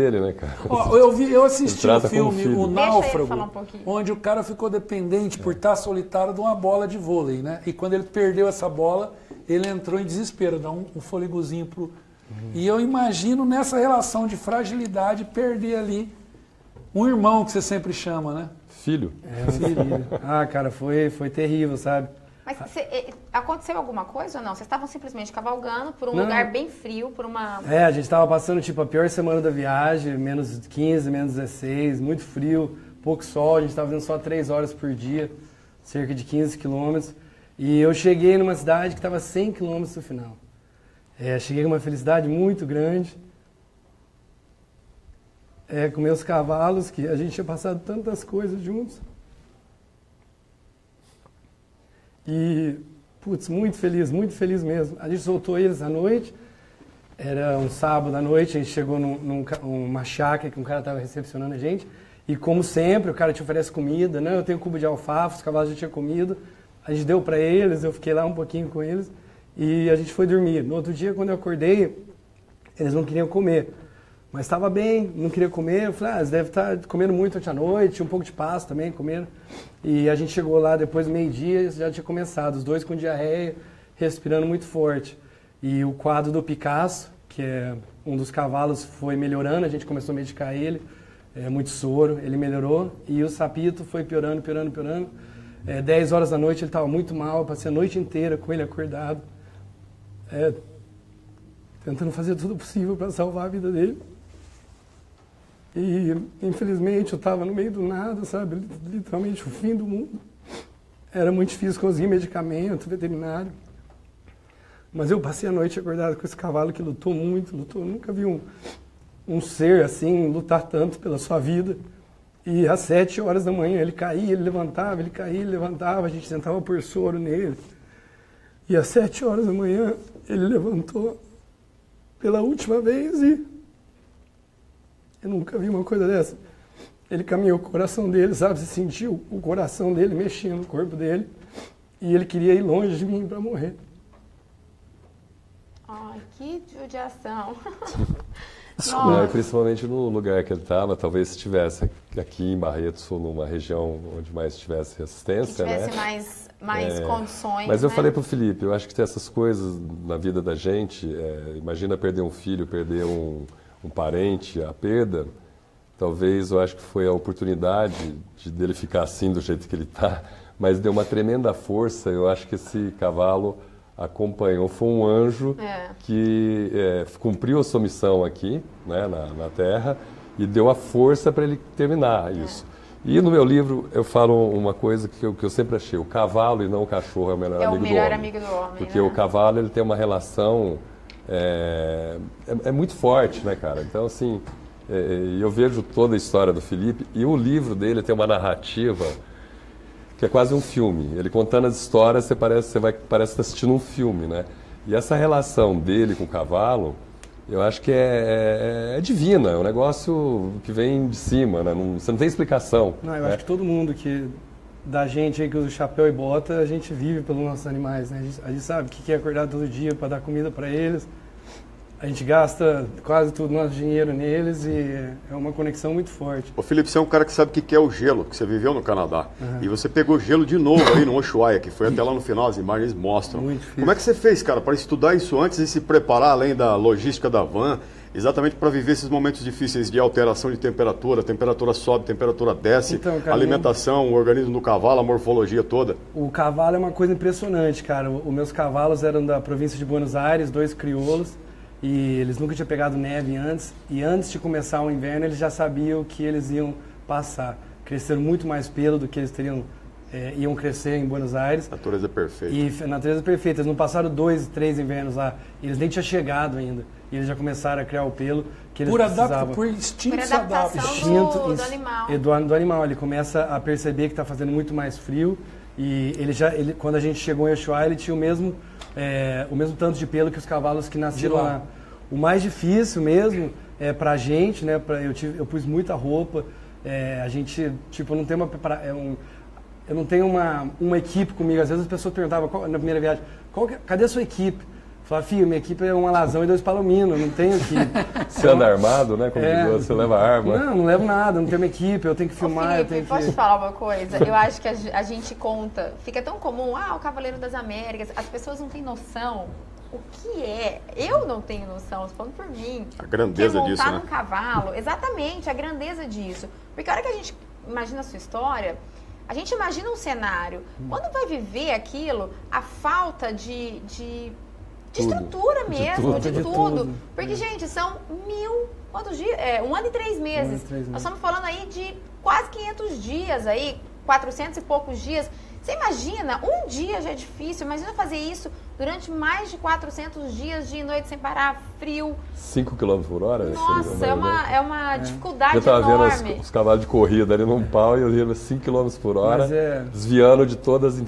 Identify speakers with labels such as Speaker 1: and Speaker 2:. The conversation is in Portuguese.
Speaker 1: dele, né, cara?
Speaker 2: Ó, eu assisti o filme O Náufrago,
Speaker 3: onde
Speaker 2: o cara ficou dependente por estar solitário de uma bola de vôlei, né? E quando ele perdeu essa bola, ele entrou em desespero, dá um fôlegozinho pro... E eu imagino nessa relação de fragilidade perder ali um irmão que você sempre chama, né?
Speaker 1: Filho.
Speaker 4: Filho. Ah, cara, foi terrível, sabe?
Speaker 3: Mas aconteceu alguma coisa ou não? Vocês estavam simplesmente cavalgando por um lugar bem frio, por uma...
Speaker 4: A gente tava passando, tipo, a pior semana da viagem, menos 15, menos 16, muito frio, pouco sol, a gente tava fazendo só 3 horas por dia, cerca de 15 quilômetros. E eu cheguei numa cidade que estava 100 quilômetros do final. Cheguei com uma felicidade muito grande, com meus cavalos, que a gente tinha passado tantas coisas juntos. E, putz, muito feliz mesmo. A gente soltou eles à noite, era um sábado à noite, a gente chegou numa chácara que um cara estava recepcionando a gente, e como sempre, o cara te oferece comida, né? Eu tenho cubo de alfafa, os cavalos já tinham comido, a gente deu para eles, eu fiquei lá um pouquinho com eles, e a gente foi dormir. No outro dia, quando eu acordei, eles não queriam comer, mas estava bem, não queria comer. Eu falei, eles devem estar comendo muito ontem à noite, um pouco de pasto também, comeram. E a gente chegou lá depois do meio-dia, já tinha começado, os dois com diarreia, respirando muito forte. E o quadro do Picasso, que é um dos cavalos, foi melhorando, a gente começou a medicar ele, muito soro, ele melhorou. E o Sapito foi piorando. 10 horas da noite ele estava muito mal, eu passei a noite inteira com ele acordado, tentando fazer tudo possível para salvar a vida dele. E, infelizmente, eu estava no meio do nada, sabe? Literalmente o fim do mundo. Era muito difícil conseguir medicamento, veterinário. Mas eu passei a noite acordado com esse cavalo que lutou muito, lutou. Nunca vi um ser assim lutar tanto pela sua vida. E às 7 horas da manhã ele caía, ele levantava, ele caía, ele levantava. A gente tentava pôr soro nele. E às 7 horas da manhã ele levantou pela última vez e... Eu nunca vi uma coisa dessa. Ele caminhou com o coração dele, sabe? Você sentiu o coração dele mexendo no corpo dele. E ele queria ir longe de mim para morrer.
Speaker 3: Ai, que judiação.
Speaker 1: Principalmente no lugar que ele estava, talvez se estivesse aqui em Barretos ou numa região onde mais tivesse assistência,
Speaker 3: que tivesse mais condições.
Speaker 1: Mas eu falei para o Felipe, eu acho que tem essas coisas na vida da gente, imagina perder um filho, perder um parente, a perda, talvez eu acho que foi a oportunidade dele ficar assim do jeito que ele está, mas deu uma tremenda força. Eu acho que esse cavalo acompanhou, foi um anjo que cumpriu a sua missão aqui, né, na Terra, e deu a força para ele terminar isso. E no meu livro eu falo uma coisa que eu sempre achei, o cavalo e não o cachorro é o melhor amigo do homem. Porque o cavalo ele tem uma relação... É muito forte, né, cara? Então, assim, eu vejo toda a história do Felipe e o livro dele tem uma narrativa que é quase um filme. Ele contando as histórias, parece estar assistindo um filme, né? E essa relação dele com o cavalo, eu acho que é divina, é um negócio que vem de cima, né? Você não tem explicação.
Speaker 4: Não, eu acho que todo mundo da gente aí que usa chapéu e bota, a gente vive pelos nossos animais, né? A gente sabe que quer acordar todo dia para dar comida para eles. A gente gasta quase todo o nosso dinheiro neles e é uma conexão muito forte.
Speaker 5: Ô Felipe, você é um cara que sabe o que é o gelo, que você viveu no Canadá. E você pegou gelo de novo aí no Ushuaia, que foi até lá no final, as imagens mostram.
Speaker 4: Muito difícil.
Speaker 5: Como é que você fez, cara, para estudar isso antes e se preparar, além da logística da van, exatamente para viver esses momentos difíceis de alteração de temperatura, a temperatura sobe, a temperatura desce, então, cara, alimentação, o organismo do cavalo, a morfologia toda?
Speaker 4: O cavalo é uma coisa impressionante, cara. Os meus cavalos eram da província de Buenos Aires, 2 crioulos, e eles nunca tinham pegado neve antes, e antes de começar o inverno eles já sabiam o que eles iam passar. Cresceram muito mais pelo do que eles iam crescer em Buenos Aires.
Speaker 5: A natureza é perfeita.
Speaker 4: E a natureza é perfeita. Eles não passaram 2, 3 invernos lá. Eles nem tinham chegado ainda. E eles já começaram a criar o pelo que eles precisavam.
Speaker 2: Por instinto
Speaker 3: por adaptação do animal.
Speaker 4: Do animal. Ele começa a perceber que está fazendo muito mais frio. E quando a gente chegou em Ushuaia, ele tinha o mesmo tanto de pelo que os cavalos que nasceram lá. O mais difícil mesmo pra gente, né? Eu pus muita roupa. A gente, tipo, não tem eu não tenho uma equipe comigo. Às vezes as pessoas perguntavam na primeira viagem, cadê a sua equipe? Falava, filho, minha equipe é um alazão e 2 palominos, não tenho equipe.
Speaker 1: Você anda armado, né? Como você leva arma.
Speaker 4: Não levo nada, não tenho uma equipe, eu tenho que filmar,
Speaker 3: Felipe,
Speaker 4: eu tenho
Speaker 3: posso te falar uma coisa? Eu acho que a gente conta, fica tão comum, o Cavaleiro das Américas, as pessoas não têm noção o que é. Eu não tenho noção, falando por mim.
Speaker 5: A grandeza
Speaker 3: que é
Speaker 5: disso,
Speaker 3: montar
Speaker 5: né?
Speaker 3: num cavalo, exatamente, a grandeza disso. Porque a hora que a gente imagina a sua história, a gente imagina um cenário. Quando vai viver aquilo, a falta de estrutura mesmo, de tudo. Porque, gente, são quantos dias? 1 ano e 3 meses. Nós estamos falando aí de quase 500 dias aí, 400 e poucos dias. Você imagina, um dia já é difícil, imagina fazer isso durante mais de 400 dias, dia e noite sem parar, frio.
Speaker 1: 5 km por hora?
Speaker 3: Nossa, é uma dificuldade
Speaker 1: eu tava
Speaker 3: enorme.
Speaker 1: vendo os cavalos de corrida ali num pau e eu ia 5 km por hora, desviando de todas as